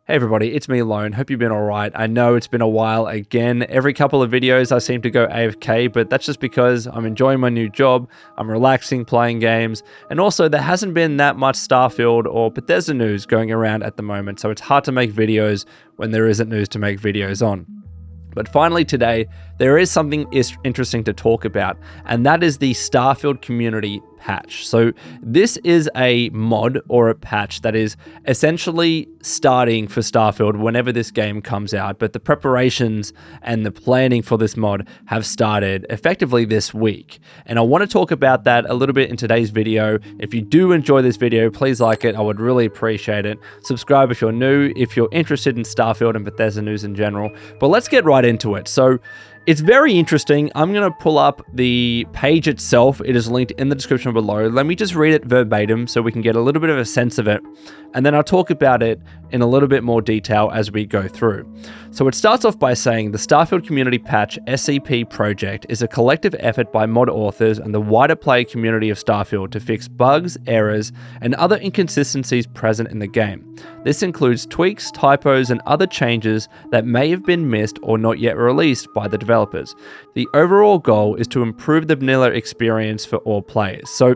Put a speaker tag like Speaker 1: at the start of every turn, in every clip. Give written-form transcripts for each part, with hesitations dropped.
Speaker 1: Hey everybody, it's me Lone. Hope you've been alright. I know it's been a while again. Every couple of videos I seem to go AFK, but that's just because I'm enjoying my new job, I'm relaxing, playing games, and also there hasn't been that much Starfield or Bethesda news going around at the moment, so it's hard to make videos when there isn't news to make videos on. But finally today, there is something interesting to talk about, and that is the Starfield Community Patch. So this is a mod or a patch that is essentially starting for Starfield whenever this game comes out, but the preparations and the planning for this mod have started effectively this week. And I want to talk about that a little bit in today's video. If you do enjoy this video, please like it. I would really appreciate it. Subscribe if you're new, if you're interested in Starfield and Bethesda news in general. But let's get right into it. So it's very interesting. I'm going to pull up the page itself. It is linked in the description below. Let me just read it verbatim so we can get a little bit of a sense of it. And then I'll talk about it in a little bit more detail as we go through. So it starts off by saying the Starfield Community Patch SCP project is a collective effort by mod authors and the wider player community of Starfield to fix bugs, errors, and other inconsistencies present in the game. This includes tweaks, typos, and other changes that may have been missed or not yet released by the developers. The overall goal is to improve the vanilla experience for all players. So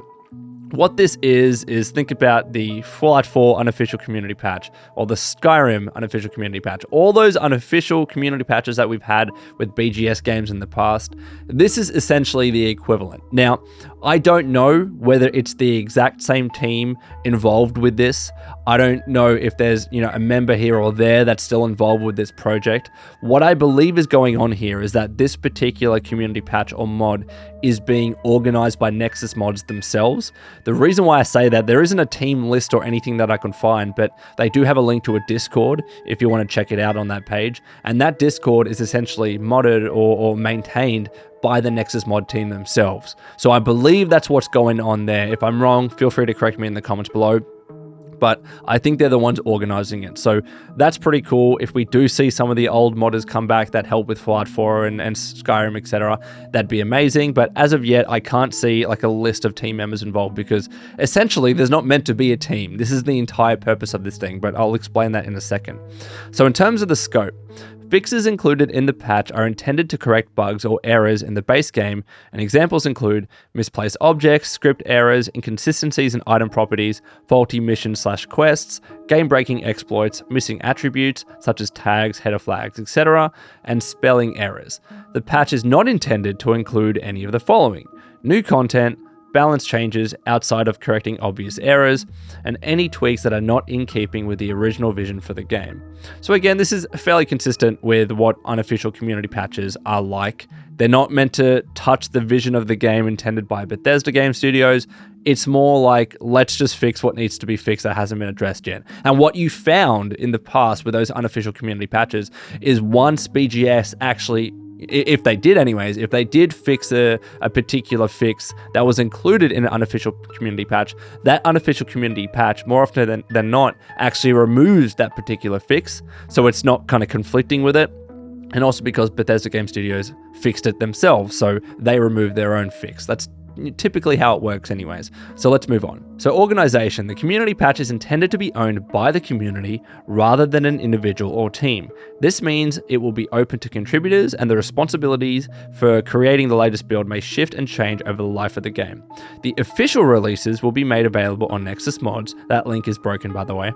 Speaker 1: what this is think about the Fallout 4 unofficial community patch or the Skyrim unofficial community patch. All those unofficial community patches that we've had with BGS games in the past, this is essentially the equivalent. Now, I don't know whether it's the exact same team involved with this. I don't know if there's, a member here or there that's still involved with this project. What I believe is going on here is that this particular community patch or mod is being organized by Nexus mods themselves. The reason why I say that, there isn't a team list or anything that I can find, but they do have a link to a Discord if you want to check it out on that page. And that Discord is essentially modded or maintained by the Nexus mod team themselves. So I believe that's what's going on there. If I'm wrong, feel free to correct me in the comments below. But I think they're the ones organizing it. So that's pretty cool. If we do see some of the old modders come back that help with Fallout 4 and Skyrim, etc., that'd be amazing. But as of yet, I can't see like a list of team members involved because essentially there's not meant to be a team. This is the entire purpose of this thing, but I'll explain that in a second. So in terms of the scope, fixes included in the patch are intended to correct bugs or errors in the base game, and examples include misplaced objects, script errors, inconsistencies in item properties, faulty missions/quests, game-breaking exploits, missing attributes such as tags, header flags, etc., and spelling errors. The patch is not intended to include any of the following: new content, balance changes outside of correcting obvious errors, and any tweaks that are not in keeping with the original vision for the game. So again, this is fairly consistent with what unofficial community patches are like. They're not meant to touch the vision of the game intended by Bethesda Game Studios. It's more like, let's just fix what needs to be fixed that hasn't been addressed yet. And what you found in the past with those unofficial community patches is once BGS actually, if they did anyways, if they did fix a particular fix that was included in an unofficial community patch, that unofficial community patch, more often than not, actually removes that particular fix, so it's not kind of conflicting with it. And also because Bethesda Game Studios fixed it themselves, so they removed their own fix. That's typically how it works anyways. So let's move on. So organization. The community patch is intended to be owned by the community rather than an individual or team. This means it will be open to contributors and the responsibilities for creating the latest build may shift and change over the life of the game. The official releases will be made available on Nexus mods, that link is broken by the way,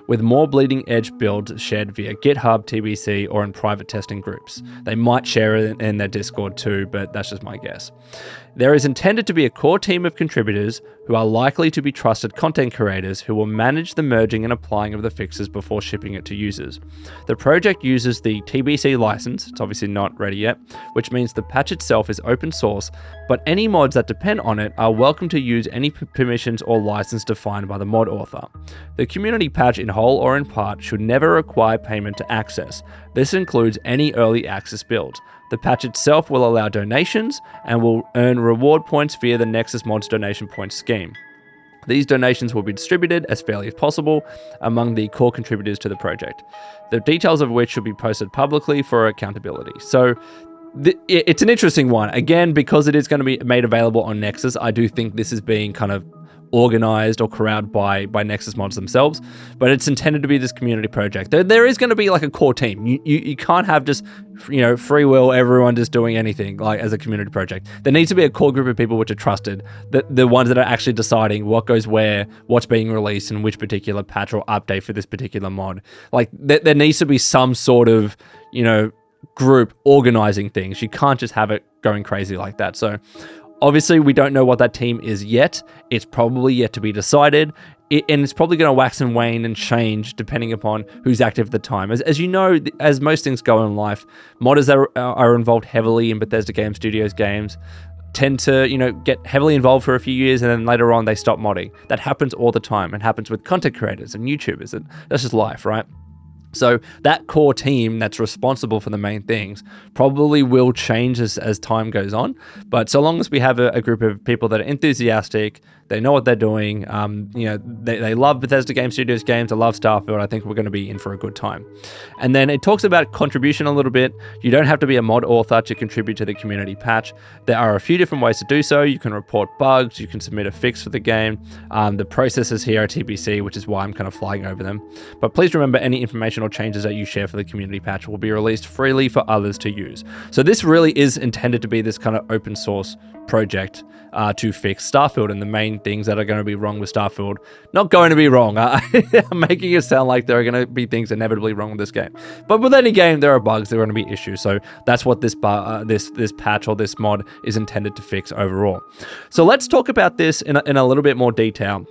Speaker 1: with more bleeding edge builds shared via GitHub, TBC, or in private testing groups. They might share it in their Discord too, but that's just my guess. There is intended to be a core team of contributors who are likely to be trusted content creators who will manage the merging and applying of the fixes before shipping it to users. The project uses the TBC license, it's obviously not ready yet, which means the patch itself is open source, but any mods that depend on it are welcome to use any permissions or license defined by the mod author. The community patch in whole or in part should never require payment to access. This includes any early access builds. The patch itself will allow donations and will earn reward points via the Nexus Mods donation points scheme. These donations will be distributed as fairly as possible among the core contributors to the project, the details of which should be posted publicly for accountability. So it's an interesting one. Again, because it is going to be made available on Nexus, I do think this is being kind of organized or corralled by Nexus mods themselves, but it's intended to be this community project. There is going to be like a core team. You can't have just, free will, everyone just doing anything like as a community project. There needs to be a core group of people which are trusted, the ones that are actually deciding what goes where, what's being released, and which particular patch or update for this particular mod. Like there needs to be some sort of, group organizing things. You can't just have it going crazy like that. So obviously we don't know what that team is yet. It's probably yet to be decided. And it's probably going to wax and wane and change depending upon who's active at the time. As you know, as most things go in life, modders that are involved heavily in Bethesda Game Studios games tend to, get heavily involved for a few years and then later on they stop modding. That happens all the time. It happens with content creators and YouTubers, and that's just life, right? So that core team that's responsible for the main things probably will change as time goes on. But so long as we have a group of people that are enthusiastic, they know what they're doing, they love Bethesda Game Studios games, they love Starfield, I think we're going to be in for a good time. And then it talks about contribution a little bit. You don't have to be a mod author to contribute to the community patch. There are a few different ways to do so. You can report bugs, you can submit a fix for the game. The processes here are TBC, which is why I'm kind of flying over them. But please remember, any information or changes that you share for the community patch will be released freely for others to use. So this really is intended to be this kind of open source project to fix Starfield, and the main things that are going to be wrong with Starfield, not going to be wrong. I'm making it sound like there are going to be things inevitably wrong with this game. But with any game, there are bugs, there are going to be issues. So that's what this patch or this mod is intended to fix overall. So let's talk about this in a little bit more detail.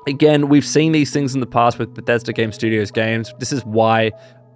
Speaker 1: Again, we've seen these things in the past with Bethesda Game Studios games. This is why,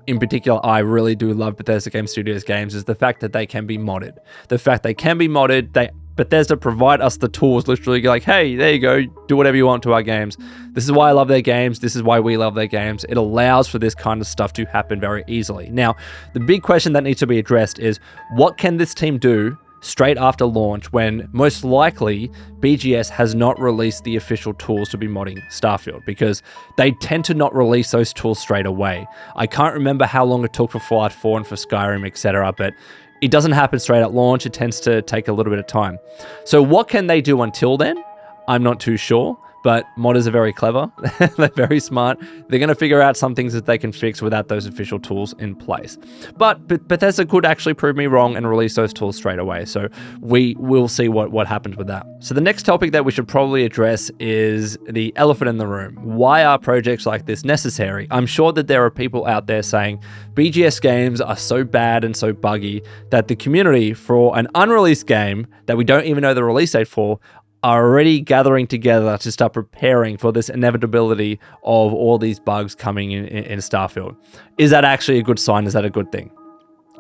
Speaker 1: in particular, I really do love Bethesda Game Studios games, is the fact that they can be modded. The fact they can be modded, Bethesda provide us the tools, literally like, hey, there you go, do whatever you want to our games. This is why I love their games. This is why we love their games. It allows for this kind of stuff to happen very easily. Now, the big question that needs to be addressed is, what can this team do straight after launch when most likely BGS has not released the official tools to be modding Starfield, because they tend to not release those tools straight away. I can't remember how long it took for Fallout 4 and for Skyrim, etc., but it doesn't happen straight at launch. It tends to take a little bit of time. So what can they do until then? I'm not too sure. But modders are very clever. They're very smart. They're going to figure out some things that they can fix without those official tools in place. But Bethesda could actually prove me wrong and release those tools straight away. So we will see what happens with that. So the next topic that we should probably address is the elephant in the room. Why are projects like this necessary? I'm sure that there are people out there saying BGS games are so bad and so buggy that the community for an unreleased game that we don't even know the release date for are already gathering together to start preparing for this inevitability of all these bugs coming in Starfield. Is that actually a good sign? Is that a good thing?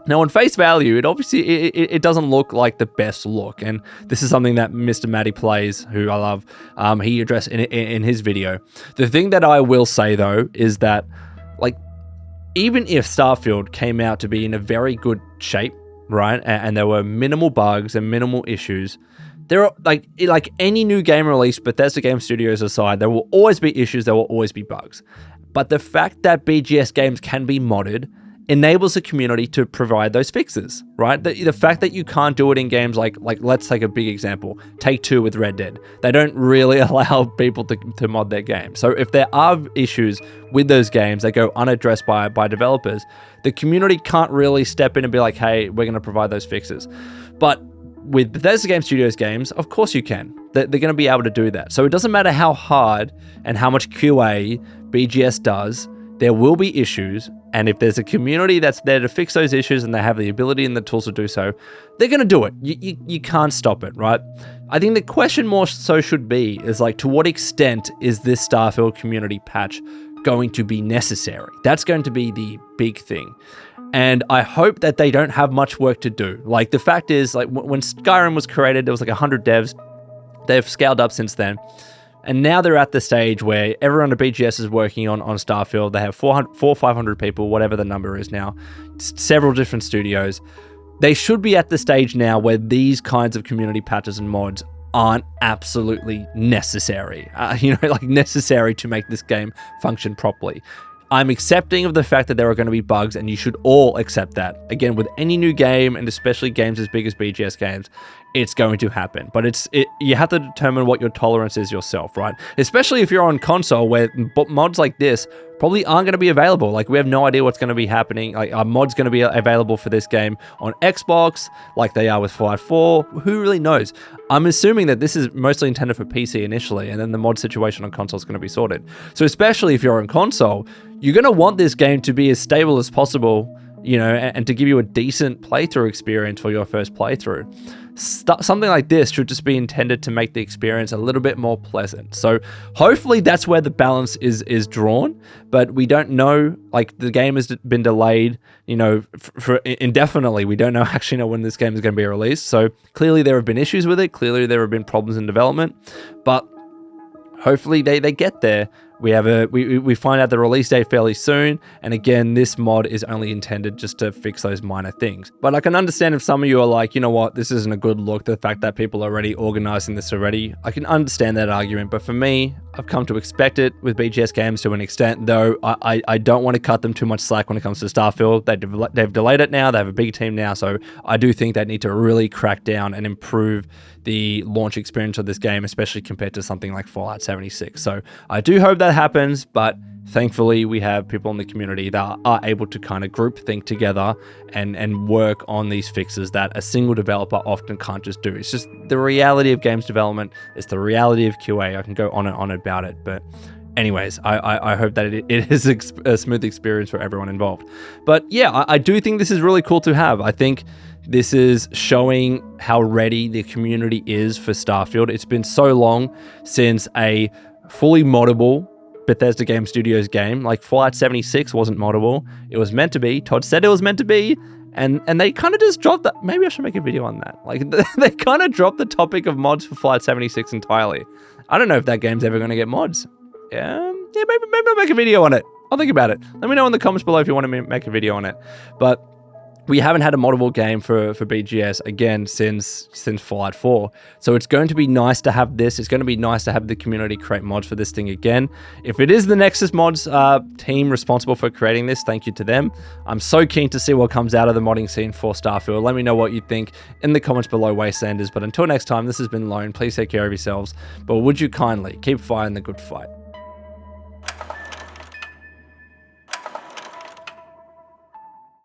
Speaker 1: Now, on face value, it obviously it doesn't look like the best look, and this is something that Mr. Matty Plays, who I love, he addressed in his video. The thing that I will say though is that, like, even if Starfield came out to be in a very good shape, right, and there were minimal bugs and minimal issues, there are, like any new game release, Bethesda Game Studios aside, there will always be issues, there will always be bugs. But the fact that BGS games can be modded enables the community to provide those fixes, right? The fact that you can't do it in games like let's take a big example, Take-Two with Red Dead. They don't really allow people to mod their game. So if there are issues with those games that go unaddressed by developers, the community can't really step in and be like, hey, we're going to provide those fixes. But with Bethesda Game Studios games, of course you can. They're going to be able to do that. So it doesn't matter how hard and how much QA BGS does, there will be issues. And if there's a community that's there to fix those issues and they have the ability and the tools to do so, they're going to do it. You can't stop it, right? I think the question more so should be is like, to what extent is this Starfield community patch going to be necessary? That's going to be the big thing. And I hope that they don't have much work to do. Like, the fact is, like, when Skyrim was created, there was like 100 devs. They've scaled up since then. And now they're at the stage where everyone at BGS is working on Starfield. They have 500 people, whatever the number is now, several different studios. They should be at the stage now where these kinds of community patches and mods aren't absolutely necessary. Like necessary to make this game function properly. I'm accepting of the fact that there are going to be bugs, and you should all accept that. Again, with any new game, and especially games as big as BGS games, it's going to happen. But you have to determine what your tolerance is yourself, right? Especially if you're on console, where mods like this probably aren't going to be available. Like, we have no idea what's going to be happening. Like, are mods going to be available for this game on Xbox like they are with Fallout 4? Who really knows? I'm assuming that this is mostly intended for PC initially, and then the mod situation on console is going to be sorted. So especially if you're on console, you're going to want this game to be as stable as possible, you know, and to give you a decent playthrough experience for your first playthrough. Something like this should just be intended to make the experience a little bit more pleasant. So hopefully that's where the balance is drawn, but we don't know. Like, the game has been delayed, you know, for indefinitely. We don't actually know when this game is going to be released. So clearly there have been issues with it. Clearly there have been problems in development, but hopefully they get there. We find out the release date fairly soon, and again, this mod is only intended just to fix those minor things. But I can understand if some of you are like, you know what, this isn't a good look, the fact that people are already organizing this already. I can understand that argument, but for me, I've come to expect it with BGS games to an extent, though I don't want to cut them too much slack when it comes to Starfield. They've delayed it now, they have a big team now, so I do think they need to really crack down and improve the launch experience of this game, especially compared to something like Fallout 76. So I do hope that happens, but thankfully we have people in the community that are able to kind of group think together and work on these fixes that a single developer often can't just do. It's just the reality of games development. It's the reality of QA. I can go on and on about it, but anyways, I hope that it is a smooth experience for everyone involved. But yeah, I do think this is really cool to have. I think this is showing how ready the community is for Starfield. It's been so long since a fully moddable Bethesda Game Studios game. Like, Fallout 76 wasn't moddable. It was meant to be. Todd said it was meant to be. And they kind of just dropped that. Maybe I should make a video on that. Like, they kind of dropped the topic of mods for Fallout 76 entirely. I don't know if that game's ever going to get mods. Yeah, maybe I'll make a video on it. I'll think about it. Let me know in the comments below if you want to make a video on it. But we haven't had a moddable game for BGS again since Fallout 4. So it's going to be nice to have this. It's going to be nice to have the community create mods for this thing again. If it is the Nexus Mods team responsible for creating this, thank you to them. I'm so keen to see what comes out of the modding scene for Starfield. Let me know what you think in the comments below, Wastelanders. But until next time, this has been Lone. Please take care of yourselves. But would you kindly keep fighting the good fight.